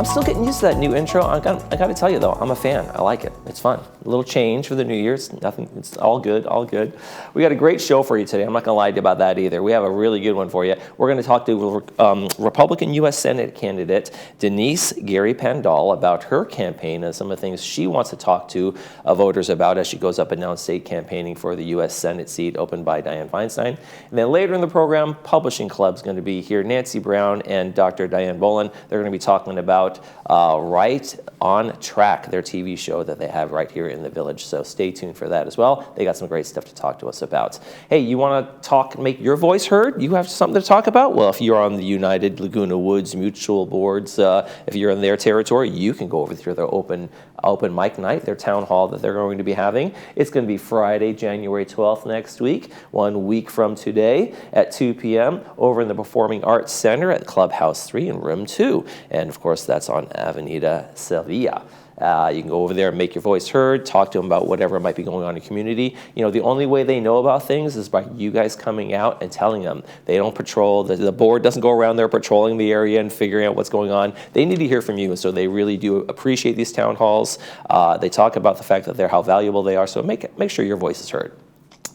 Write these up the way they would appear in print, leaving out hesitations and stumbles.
I'm still getting used to that new intro. I got to tell you though, I'm a fan. I like it. It's fun. A little change for the New Year's. Nothing. It's all good. All good. We got a great show for you today. I'm not going to lie to you about that either. We have a really good one for you. We're going to talk to Republican U.S. Senate candidate Denise Gary Pandal about her campaign and some of the things she wants to talk to voters about as she goes up and down state campaigning for the U.S. Senate seat opened by Dianne Feinstein. And then later in the program, Publishing Club's going to be here. Nancy Brown and Dr. Diane Bolin. They're going to be talking about Right on Track, their TV show that they have right here in the Village. So stay tuned for that as well. They got some great stuff to talk to us about. Hey, you want to talk, make your voice heard? You have something to talk about? Well, if you're on the United Laguna Woods Mutual Boards, if you're in their territory, you can go over to their open mic night, their town hall that they're going to be having. It's going to be Friday, January 12th next week, 1 week from today at 2 p.m. over in the Performing Arts Center at Clubhouse 3 in Room 2. And of course, that's on Avenida Sevilla. You can go over there and make your voice heard, talk to them about whatever might be going on in the community. You know, the only way they know about things is by you guys coming out and telling them. They don't patrol, the board doesn't go around there patrolling the area and figuring out what's going on. They need to hear from you, so they really do appreciate these town halls. They talk about the fact that how valuable they are, so make sure your voice is heard.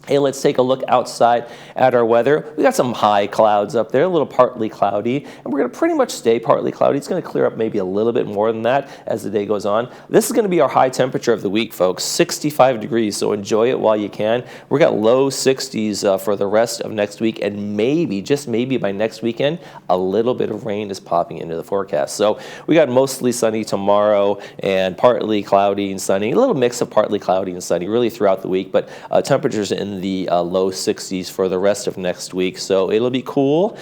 Hey, let's take a look outside at our weather. We got some high clouds up there, a little partly cloudy, and we're going to pretty much stay partly cloudy. It's going to clear up maybe a little bit more than that as the day goes on. This is going to be our high temperature of the week, folks, 65 degrees, so enjoy it while you can. We got low 60s for the rest of next week, and maybe, just maybe by next weekend, a little bit of rain is popping into the forecast. So we got mostly sunny tomorrow and partly cloudy and sunny, a little mix of partly cloudy and sunny really throughout the week, but temperatures in the low 60s for the rest of next week. So it'll be cool.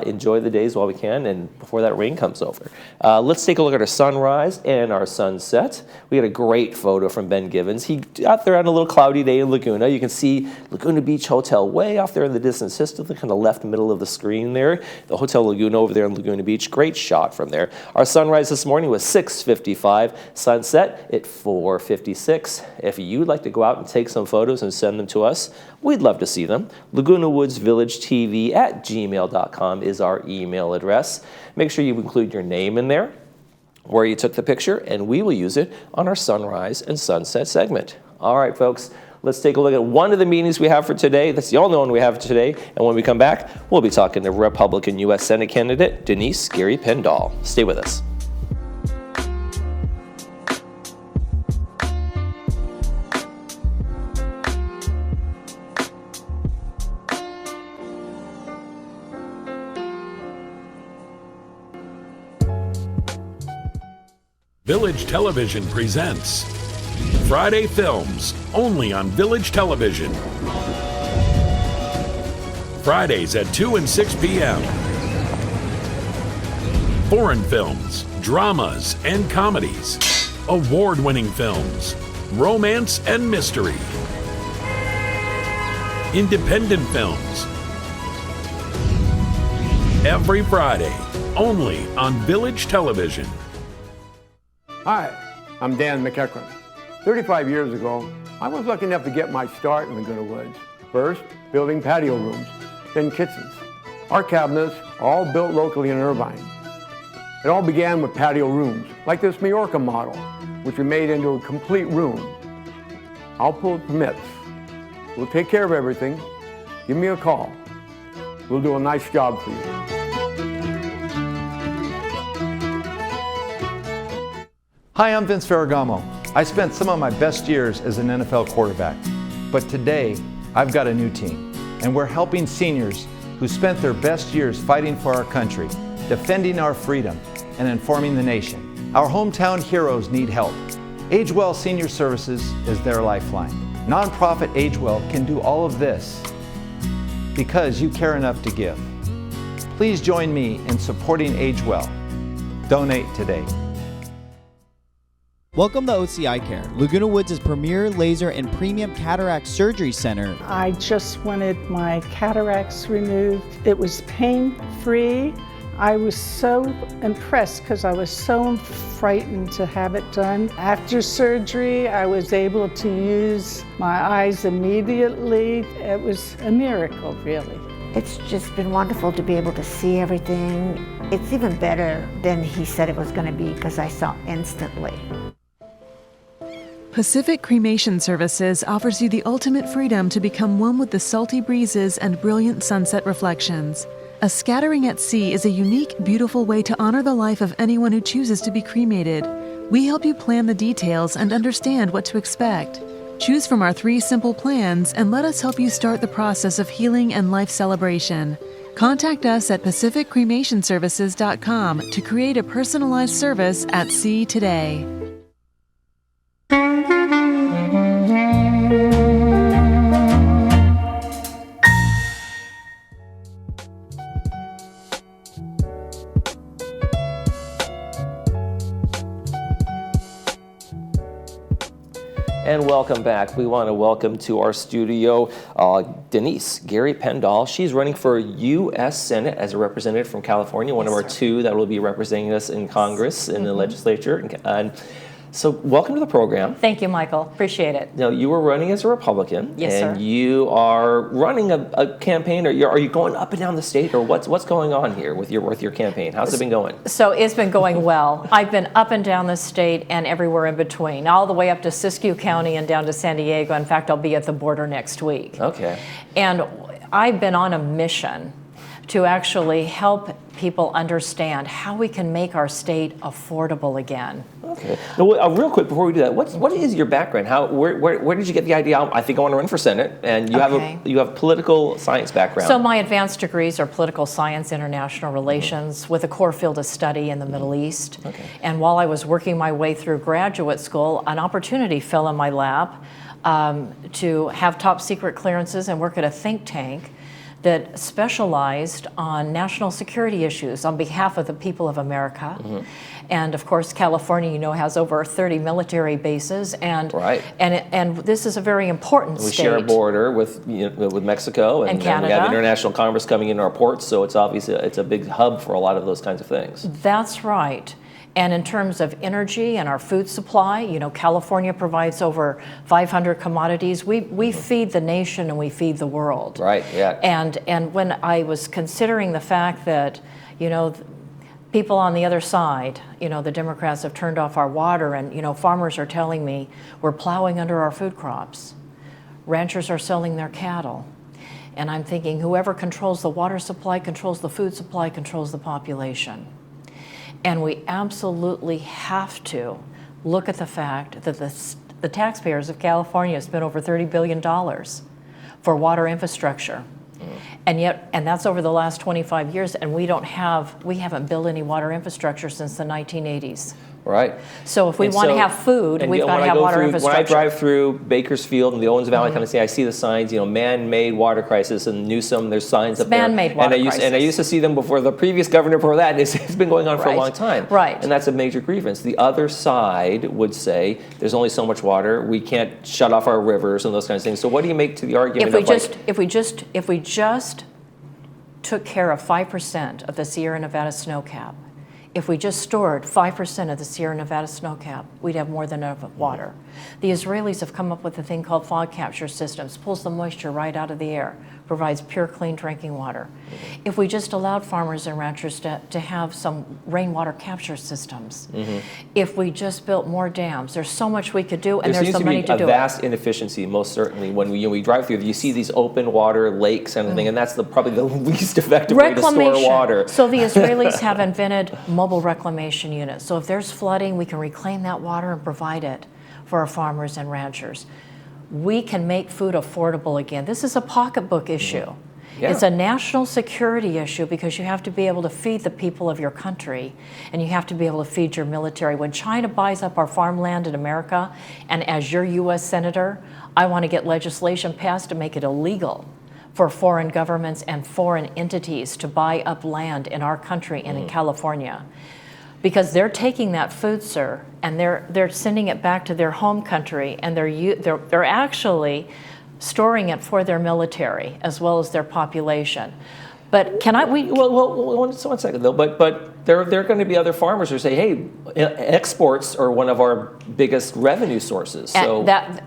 Enjoy the days while we can and before that rain comes over. Let's take a look at our sunrise and our sunset. We had a great photo from Ben Givens. He out there on a little cloudy day in Laguna. You can see Laguna Beach Hotel way off there in the distance, just to the kind of left middle of the screen there. The Hotel Laguna over there in Laguna Beach. Great shot from there. Our sunrise this morning was 6:55. Sunset at 4:56. If you'd like to go out and take some photos and send them to us, we'd love to see them. Laguna Woods Village TV at gmail.com is our email address. Make sure you include your name in there, where you took the picture, and we will use it on our sunrise and sunset segment. All right, folks, let's take a look at one of the meetings we have for today. That's the only one we have today. And when we come back, we'll be talking to Republican U.S. Senate candidate Denise Gary Pandal. Stay with us. Village Television presents Friday Films, only on Village Television. Fridays at 2 and 6 p.m. Foreign films, dramas, and comedies. Award-winning films, romance and mystery. Independent films. Every Friday, only on Village Television. Hi, I'm Dan McEachran. 35 years ago, I was lucky enough to get my start in Laguna Woods. First, building patio rooms, then kitchens. Our cabinets are all built locally in Irvine. It all began with patio rooms, like this Majorca model, which we made into a complete room. I'll pull permits. We'll take care of everything. Give me a call. We'll do a nice job for you. Hi, I'm Vince Ferragamo. I spent some of my best years as an NFL quarterback, but today I've got a new team, and we're helping seniors who spent their best years fighting for our country, defending our freedom, and informing the nation. Our hometown heroes need help. AgeWell Senior Services is their lifeline. Nonprofit AgeWell can do all of this because you care enough to give. Please join me in supporting AgeWell. Donate today. Welcome to OCI Care, Laguna Woods' premier laser and premium cataract surgery center. I just wanted my cataracts removed. It was pain-free. I was so impressed because I was so frightened to have it done. After surgery, I was able to use my eyes immediately. It was a miracle, really. It's just been wonderful to be able to see everything It's even better than he said it was going to be because I saw instantly. Pacific Cremation Services offers you the ultimate freedom to become one with the salty breezes and brilliant sunset reflections. A scattering at sea is a unique, beautiful way to honor the life of anyone who chooses to be cremated. We help you plan the details and understand what to expect. Choose from our 3 simple plans and let us help you start the process of healing and life celebration. Contact us at pacificcremationservices.com to create a personalized service at sea today. And welcome back. We want to welcome to our studio Denise Gary Pendahl. She's running for U.S. Senate as a representative from California, one of our 2 that will be representing us in Congress, in the legislature. And so welcome to the program. Thank you, Michael. Appreciate it. Now, you were running as a Republican. Yes, and sir. you are running a campaign, or are you going up and down the state, or what's going on here with your campaign? How's it been going? So it's been going well. I've been up and down the state and everywhere in between, all the way up to Siskiyou County and down to San Diego. In fact, I'll be at the border next week. Okay. And I've been on a mission to actually help people understand how we can make our state affordable again. Okay. Now, real quick before we do that, what is your background? Where did you get the idea? I think I want to run for Senate, and you have political science background. So my advanced degrees are political science, international relations, with a core field of study in the Middle East. Okay. And while I was working my way through graduate school, an opportunity fell in my lap to have top secret clearances and work at a think tank that specialized on national security issues on behalf of the people of America. And of course, California, has over 30 military bases, and and this is a very important state. We share a border with Mexico, and Canada. We have international commerce coming into our ports, so it's obviously a big hub for a lot of those kinds of things. That's right. And in terms of energy and our food supply, California provides over 500 commodities. We feed the nation and we feed the world. Right, yeah. And when I was considering the fact that, people on the other side, the Democrats have turned off our water, and, farmers are telling me we're plowing under our food crops. Ranchers are selling their cattle. And I'm thinking whoever controls the water supply, controls the food supply, controls the population. And we absolutely have to look at the fact that the taxpayers of California spent over $30 billion for water infrastructure. And that's over the last 25 years, and we haven't built any water infrastructure since the 1980s. Right. So if we want to have food, we've got to have water infrastructure. When I drive through Bakersfield and the Owens Valley, kind of I see the signs, man-made water crisis, and Newsom, there's signs up there. Man-made water crisis. And I used to see them before the previous governor before that. It's been going on for a long time. Right. And that's a major grievance. The other side would say there's only so much water. We can't shut off our rivers and those kinds of things. So what do you make to the argument if we just took care of 5% of the Sierra Nevada snow cap, if we just stored 5% of the Sierra Nevada snow cap, we'd have more than enough water. The Israelis have come up with a thing called fog capture systems, pulls the moisture right out of the air, provides pure, clean drinking water. If we just allowed farmers and ranchers to have some rainwater capture systems, if we just built more dams, there's so much we could do, and there's the money to do it. There seems to be a vast inefficiency, most certainly, when we drive through. You see these open water lakes and everything, and that's probably the least effective way to store water. So the Israelis have invented mobile reclamation units. So if there's flooding, we can reclaim that water and provide it for our farmers and ranchers. We can make food affordable again. This is a pocketbook issue. Yeah. It's a national security issue because you have to be able to feed the people of your country, and you have to be able to feed your military. When China buys up our farmland in America, and as your U.S. Senator, I want to get legislation passed to make it illegal for foreign governments and foreign entities to buy up land in our country and in California. Because they're taking that food, sir, and they're sending it back to their home country, and they're actually storing it for their military as well as their population. But can I? One second though. But there are going to be other farmers who say, "Hey, exports are one of our biggest revenue sources." So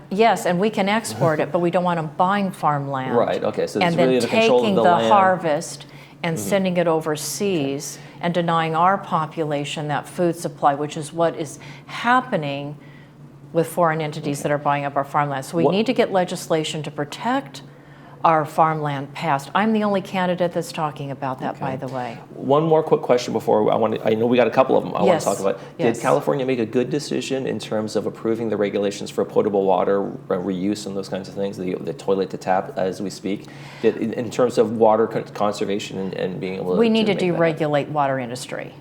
yes, and we can export it, but we don't want them buying farmland. Right. Okay. So it's and really then the control of taking the land. harvest and sending it overseas and denying our population that food supply, which is what is happening with foreign entities that are buying up our farmland. So we need to get legislation to protect our farmland passed. I'm the only candidate that's talking about that, by the way. One more quick question before I know we got a couple of them I want to talk about. Yes. Did California make a good decision in terms of approving the regulations for potable water reuse and those kinds of things, the toilet to tap as we speak? In terms of water conservation and being able to We need to make that deregulate water industry.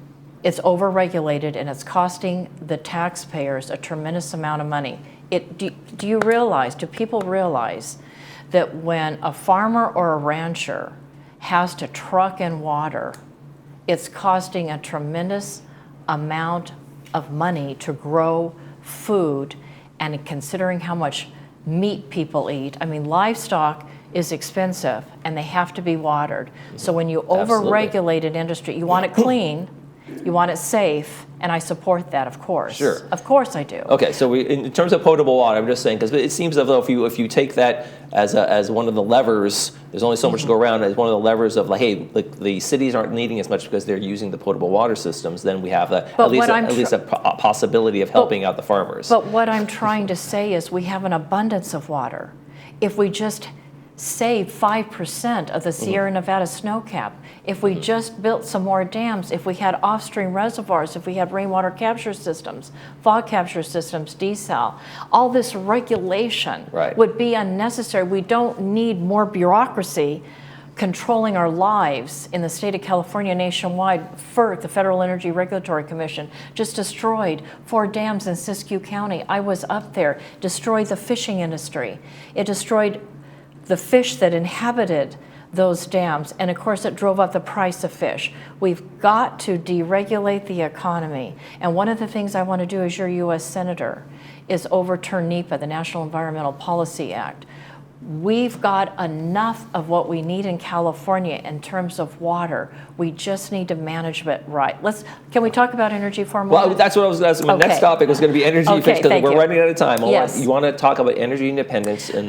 It's overregulated and it's costing the taxpayers a tremendous amount of money. Do people realize that when a farmer or a rancher has to truck in water, it's costing a tremendous amount of money to grow food, and considering how much meat people eat, I mean, livestock is expensive and they have to be watered. So when you overregulate an industry, you want it clean, you want it safe, and I support that, of course. Sure. Of course I do. Okay, so in terms of potable water, I'm just saying, because it seems as though if you take that as one of the levers, there's only so much to go around, as one of the levers of like, hey, the cities aren't needing as much because they're using the potable water systems, then we have at least a possibility of helping out the farmers. But what I'm trying to say is we have an abundance of water. If we just save 5% of the Sierra Nevada snowcap, if we just built some more dams, if we had off-stream reservoirs, if we had rainwater capture systems, fog capture systems, desal, all this regulation would be unnecessary. We don't need more bureaucracy controlling our lives in the state of California nationwide. FERC, the Federal Energy Regulatory Commission, just destroyed 4 dams in Siskiyou County. I was up there, destroyed the fishing industry. It destroyed the fish that inhabited those dams, and of course it drove up the price of fish. We've got to deregulate the economy, and one of the things I want to do as your U.S. Senator is overturn NEPA, the National Environmental Policy Act. We've got enough of what we need in California in terms of water. We just need to manage it right. Can we talk about energy for a moment? Well, that's what my next topic was going to be energy efficiency, because we're running out of time. Yes. You want to talk about energy independence for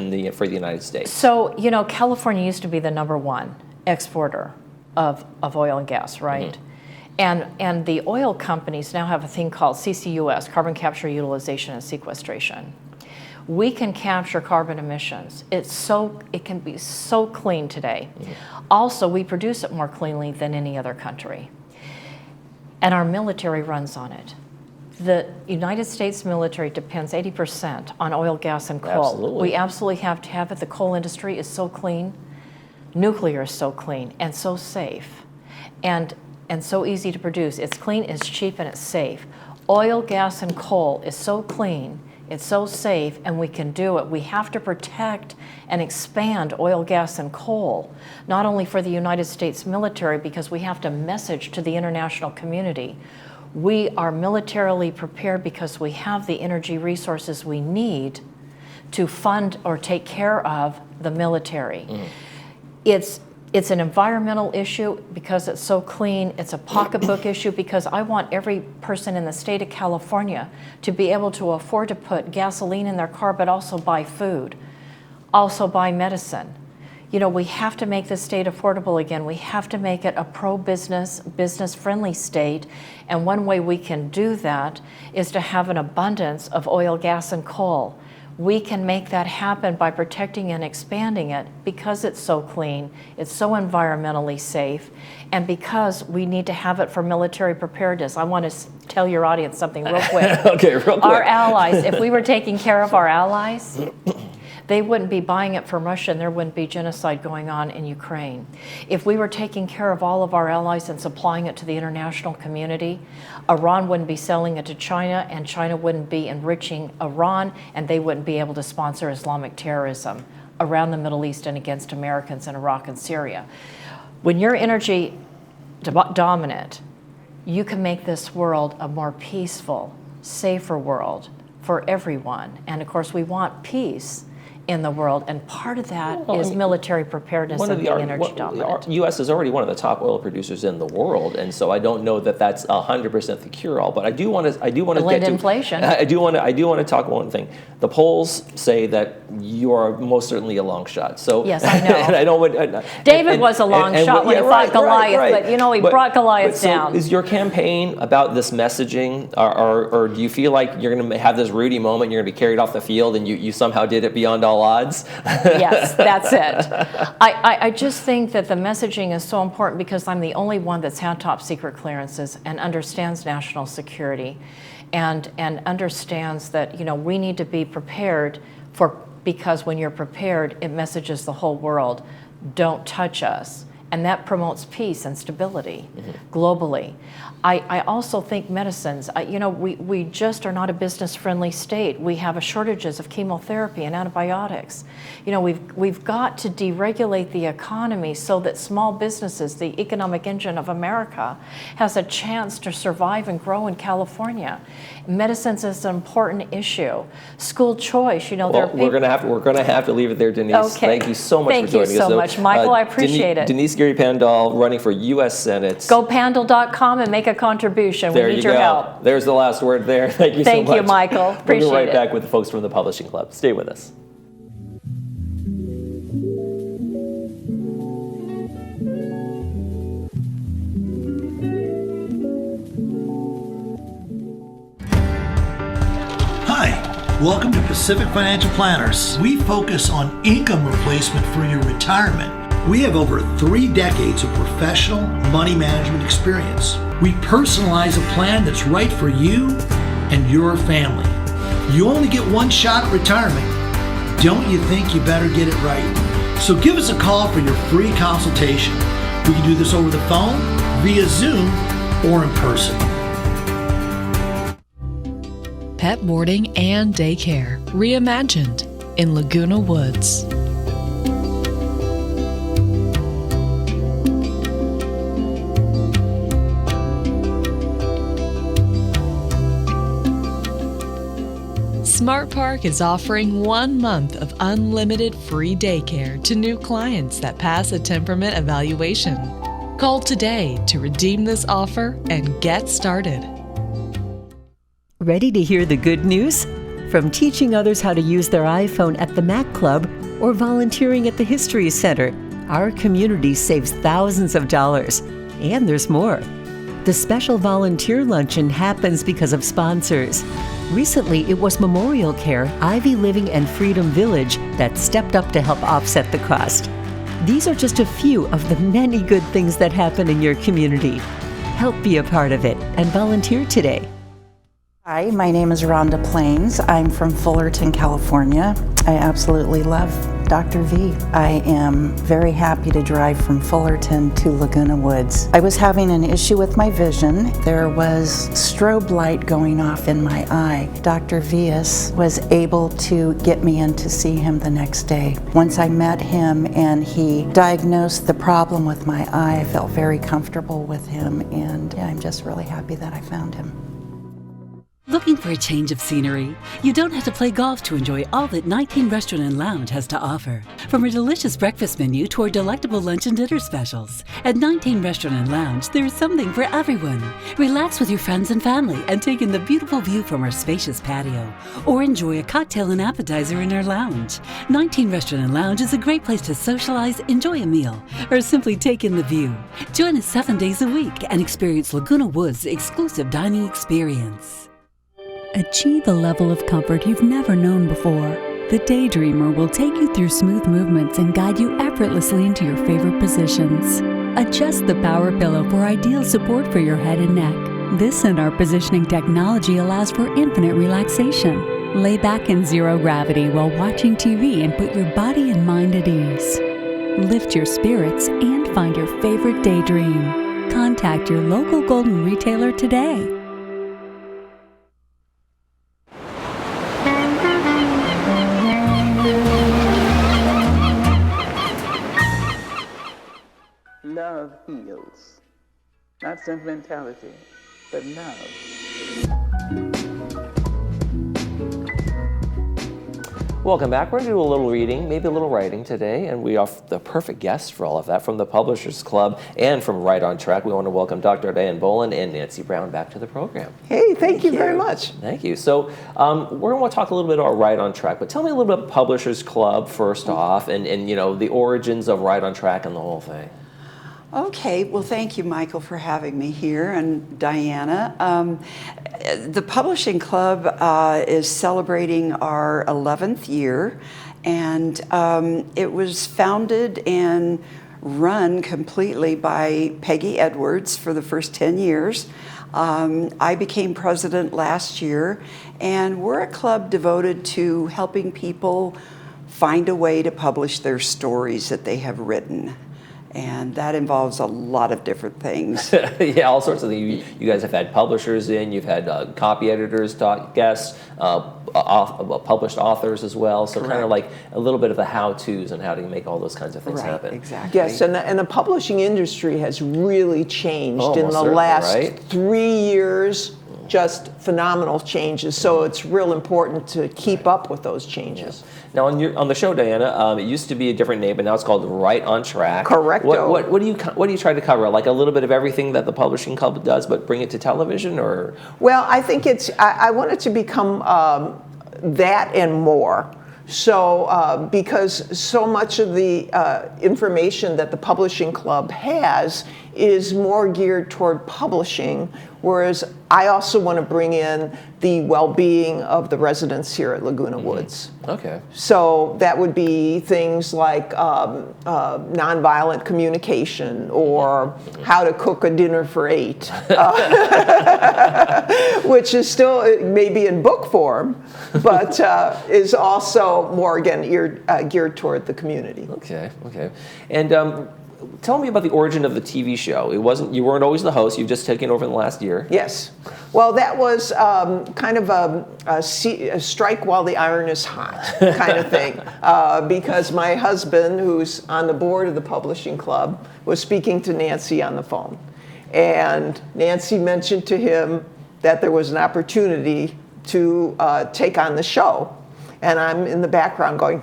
the United States. So, California used to be the #1 exporter of oil and gas, right? And the oil companies now have a thing called CCUS, carbon capture, utilization, and sequestration. We can capture carbon emissions. It can be so clean today. Also, we produce it more cleanly than any other country. And our military runs on it. The United States military depends 80% on oil, gas, and coal. Absolutely. We absolutely have to have it. The coal industry is so clean. Nuclear is so clean and so safe and so easy to produce. It's clean, it's cheap, and it's safe. Oil, gas, and coal is so clean, it's so safe, and we can do it. We have to protect and expand oil, gas, and coal, not only for the United States military, because we have to message to the international community. We are militarily prepared because we have the energy resources we need to fund or take care of the military. It's an environmental issue because it's so clean. It's a pocketbook issue because I want every person in the state of California to be able to afford to put gasoline in their car, but also buy food, also buy medicine. We have to make this state affordable again. We have to make it a pro-business, business-friendly state. And one way we can do that is to have an abundance of oil, gas, and coal. We can make that happen by protecting and expanding it because it's so clean, it's so environmentally safe, and because we need to have it for military preparedness. I want to tell your audience something real quick. Okay, real quick. Our allies, if we were taking care of our allies, they wouldn't be buying it from Russia and there wouldn't be genocide going on in Ukraine. If we were taking care of all of our allies and supplying it to the international community, Iran wouldn't be selling it to China, and China wouldn't be enriching Iran, and they wouldn't be able to sponsor Islamic terrorism around the Middle East and against Americans in Iraq and Syria. When you're energy dominant, you can make this world a more peaceful, safer world for everyone. And of course, we want peace in the world, and part of that is military preparedness and being energy dominant. The U.S. is already one of the top oil producers in the world, and so I don't know that that's 100% the cure-all. But I do want to get to inflation. I do want to talk one thing. The polls say that you are most certainly a long shot. So yes, I know. And I know what David was a long shot when he fought Goliath, but he brought Goliath down. So is your campaign about this messaging, or do you feel like you're going to have this Rudy moment, you're going to be carried off the field, and you somehow did it beyond all odds? Yes, that's it. I just think that the messaging is so important because I'm the only one that's had top secret clearances and understands national security and understands that we need to be prepared because when you're prepared, it messages the whole world, don't touch us. And that promotes peace and stability globally. I also think medicines, we just are not a business-friendly state. We have shortages of chemotherapy and antibiotics. We've got to deregulate the economy so that small businesses, the economic engine of America, has a chance to survive and grow in California. Medicines is an important issue. School choice, there are people. We're gonna have to leave it there, Denise. Okay. Thank you so much for joining us. Thank you so much, Michael. I appreciate it. Denise Gary Pandal running for U.S. Senate. Go Pandal.com and make a contribution. We need your help. There's the last word there. Thank you so much. Thank you, Michael. Appreciate it. We'll be right back with the folks from the Publishing Club. Stay with us. Hi, welcome to Pacific Financial Planners. We focus on income replacement for your retirement. We have over 3 decades of professional money management experience. We personalize a plan that's right for you and your family. You only get one shot at retirement. Don't you think you better get it right? So give us a call for your free consultation. We can do this over the phone, via Zoom, or in person. Pet boarding and daycare reimagined in Laguna Woods. Smart Park is offering 1 month of unlimited free daycare to new clients that pass a temperament evaluation. Call today to redeem this offer and get started. Ready to hear the good news? From teaching others how to use their iPhone at the Mac Club or volunteering at the History Center, our community saves thousands of dollars. And there's more. The special volunteer luncheon happens because of sponsors. Recently, it was Memorial Care, Ivy Living, and Freedom Village that stepped up to help offset the cost. These are just a few of the many good things that happen in your community. Help be a part of it and volunteer today. Hi, my name is Rhonda Plains. I'm from Fullerton, California. I absolutely love Dr. V. I am very happy to drive from Fullerton to Laguna Woods. I was having an issue with my vision. There was strobe light going off in my eye. Dr. Vias was able to get me in to see him the next day. Once I met him and he diagnosed the problem with my eye, I felt very comfortable with him, and I'm just really happy that I found him. Looking for a change of scenery? You don't have to play golf to enjoy all that 19 Restaurant and Lounge has to offer. From a delicious breakfast menu to our delectable lunch and dinner specials. At 19 Restaurant and Lounge, there is something for everyone. Relax with your friends and family and take in the beautiful view from our spacious patio. Or enjoy a cocktail and appetizer in our lounge. 19 Restaurant and Lounge is a great place to socialize, enjoy a meal, or simply take in the view. Join us 7 days a week and experience Laguna Woods' exclusive dining experience. Achieve a level of comfort you've never known before. The Daydreamer will take you through smooth movements and guide you effortlessly into your favorite positions. Adjust the power pillow for ideal support for your head and neck. This and our positioning technology allows for infinite relaxation. Lay back in zero gravity while watching TV and put your body and mind at ease. Lift your spirits and find your favorite daydream. Contact your local Golden retailer today. Love heals. Not sentimentality, but love. Welcome back. We're going to do a little reading, maybe a little writing today, and we are the perfect guests for all of that from the Publishers Club and from Right on Track. We want to welcome Dr. Diane Boland and Nancy Brown back to the program. Hey, thank you very much. Thank you. So we're going to talk a little bit about Right on Track, but tell me a little bit about Publishers Club first off, and you know, the origins of Right on Track and the whole thing. Okay, well, thank you, Michael, for having me here, and Diana. The Publishing Club is celebrating our 11th year, and it was founded and run completely by Peggy Edwards for the first 10 years. I became president last year, and we're a club devoted to helping people find a way to publish their stories that they have written. And that involves a lot of different things. Yeah, all sorts of things. You guys have had publishers in, you've had copy editors, guests, published authors as well. So kind of like a little bit of the how-tos and how to make all those kinds of things happen. Exactly. Yes, and the publishing industry has really changed in the last 3 years. Just phenomenal changes. So it's real important to keep up with those changes. Now on the show, Diana, it used to be a different name, but now it's called Right on Track. Correct. What do you try to cover? Like a little bit of everything that the Publishing Club does, but bring it to television, or? Well, I think I want it to become that and more. So, because so much of the information that the Publishing Club has is more geared toward publishing, whereas I also want to bring in the well-being of the residents here at Laguna Woods. Okay. So that would be things like nonviolent communication, or how to cook a dinner for 8, which is still maybe in book form, but is also more, again, geared toward the community. Okay. And tell me about the origin of the TV show. You weren't always the host. You've just taken over in the last year. Yes. Well, that was kind of a strike while the iron is hot kind of thing, because my husband, who's on the board of the Publishing Club, was speaking to Nancy on the phone. And Nancy mentioned to him that there was an opportunity to take on the show. And I'm in the background going,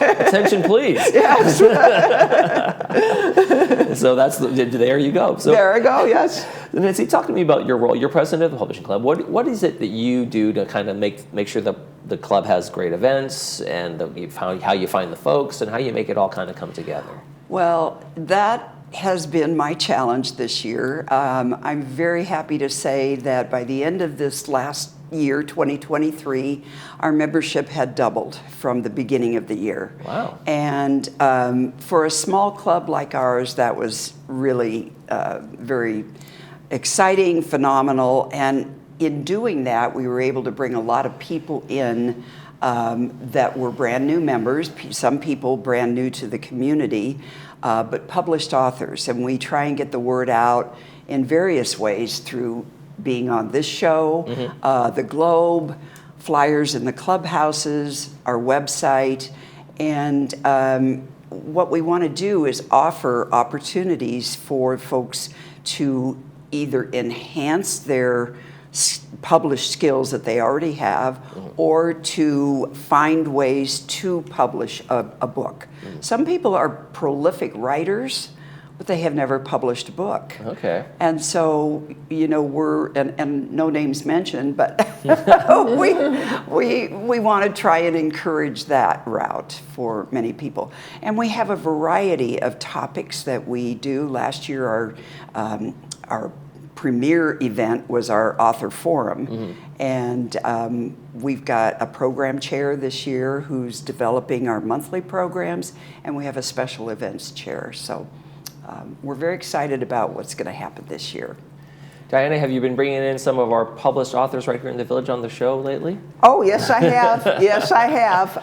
attention, please. Yes. So there you go. So, there I go, yes. Nancy, talk to me about your role. You're president of the Publishing Club. What is it that you do to kind of make sure the club has great events, and how you find the folks, and how you make it all kind of come together? Well, that has been my challenge this year. I'm very happy to say that by the end of this last year, 2023, our membership had doubled from the beginning of the year. Wow. And for a small club like ours, that was really very exciting, phenomenal. And in doing that, we were able to bring a lot of people in that were brand new members, some people brand new to the community, but published authors. And we try and get the word out in various ways through being on this show, the Globe, flyers in the clubhouses, our website. And what we want to do is offer opportunities for folks to either enhance their published skills that they already have, or to find ways to publish a book. Some people are prolific writers, but they have never published a book. Okay. And so, you know, we're, and no names mentioned, but we want to try and encourage that route for many people. And we have a variety of topics that we do. Last year, our premier event was our author forum. And we've got a program chair this year who's developing our monthly programs, and we have a special events chair. So we're very excited about what's going to happen this year. Diana, have you been bringing in some of our published authors right here in the village on the show lately? Oh, yes, I have. Yes, I have.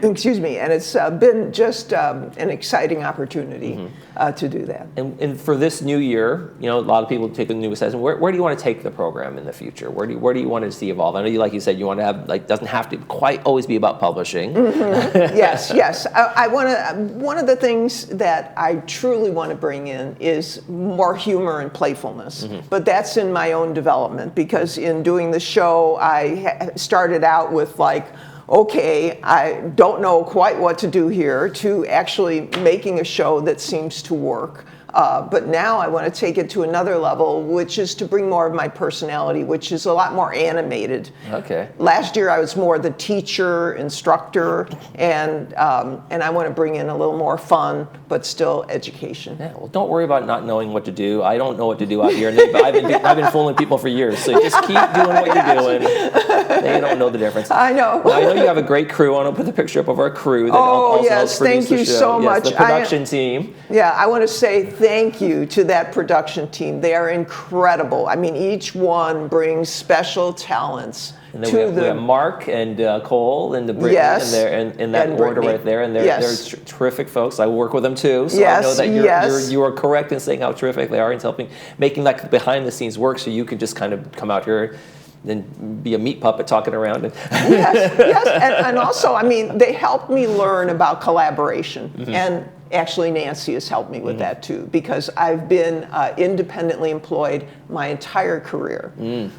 excuse me, and it's been just an exciting opportunity to do that. And for this new year, you know, a lot of people take a new assessment. Where do you want to take the program in the future? Where do you want to see evolve? I know you, like you said, you want to have, like, doesn't have to quite always be about publishing. Yes. I want to. One of the things that I truly want to bring in is more humor and playfulness. But that's in my own development, because in doing the show, I started out with like, okay, I don't know quite what to do here, to actually making a show that seems to work. But now I want to take it to another level, which is to bring more of my personality, which is a lot more animated. Okay. Last year I was more the teacher, instructor, and I want to bring in a little more fun, but still education. Yeah, well, don't worry about not knowing what to do. I don't know what to do out here, but I've been fooling people for years. So just keep doing what you're doing. They don't know the difference. I know. Well, I know you have a great crew. I want to put the picture up of our crew that also helps produce thank you the show. so much. The production team. Yeah, I want to say thank you to that production team. They are incredible. I mean, each one brings special talents. And then we have Mark and Cole and Brittany, yes, and in that order right there, and they're terrific folks. I work with them too, so I know that you are correct in saying how terrific they are in helping, making like behind the scenes work, so you can just kind of come out here and be a meat puppet talking around. Yes, and also, I mean, they helped me learn about collaboration, and actually Nancy has helped me with that too, because I've been independently employed my entire career.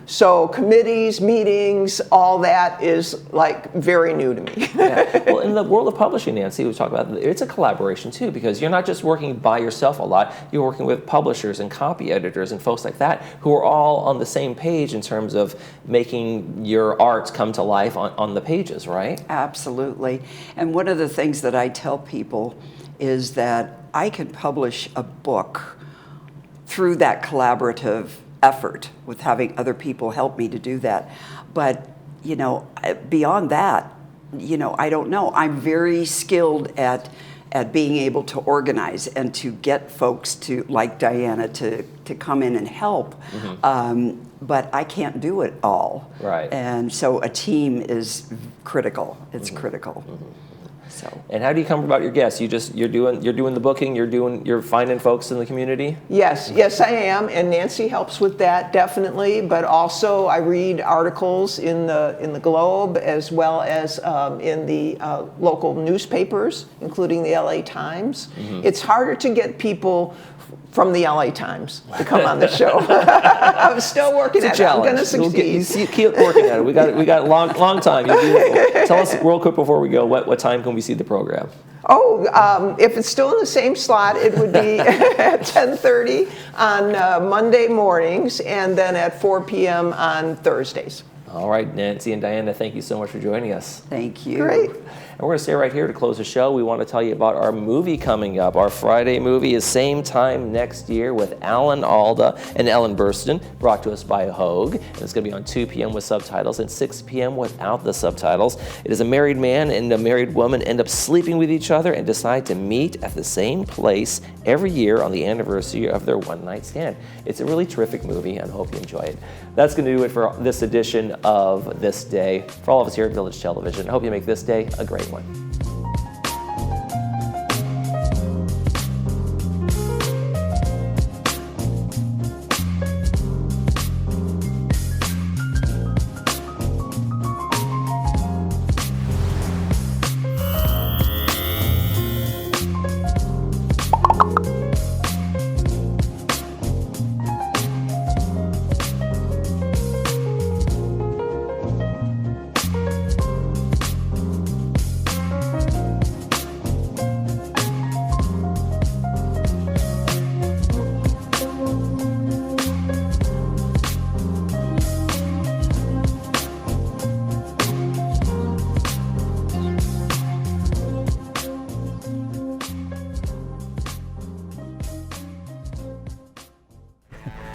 So committees, meetings, all that is like very new to me. Well, in the world of publishing, Nancy, we talk about it's a collaboration too, because you're not just working by yourself a lot, you're working with publishers and copy editors and folks like that who are all on the same page in terms of making your art come to life on the pages, right? Absolutely. And one of the things that I tell people is that I can publish a book through that collaborative effort with having other people help me to do that. But, you know, beyond that, you know, I don't know. I'm very skilled at being able to organize and to get folks to, like Diana, to come in and help. But I can't do it all. Right. And so a team is critical. It's critical. So. And how do you come about your guests? You're doing the booking. You're finding folks in the community. Yes, I am, and Nancy helps with that definitely. But also, I read articles in the Globe as well as in the local newspapers, including the LA Times. It's harder to get people from the LA Times to come on the show. I'm still working at it. I'm going to succeed. Keep working at it. We got a long time. You're beautiful. Tell us real quick before we go, what time can we see the program? Oh, if it's still in the same slot, it would be at 10:30 on Monday mornings, and then at 4 p.m. on Thursdays. All right, Nancy and Diana, thank you so much for joining us. Thank you. Great. And we're going to stay right here to close the show. We want to tell you about our movie coming up. Our Friday movie is same time next year with Alan Alda and Ellen Burstyn, brought to us by Hogue. And it's going to be on 2 p.m. with subtitles and 6 p.m. without the subtitles. It is a married man and a married woman end up sleeping with each other and decide to meet at the same place every year on the anniversary of their one-night stand. It's a really terrific movie, and I hope you enjoy it. That's going to do it for this edition of This Day. For all of us here at Village Television, I hope you make this day a great one.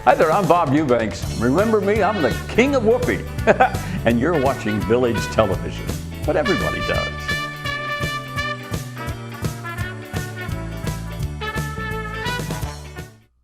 Hi there, I'm Bob Eubanks. Remember me? I'm the king of whoopee. And you're watching Village Television. But everybody does.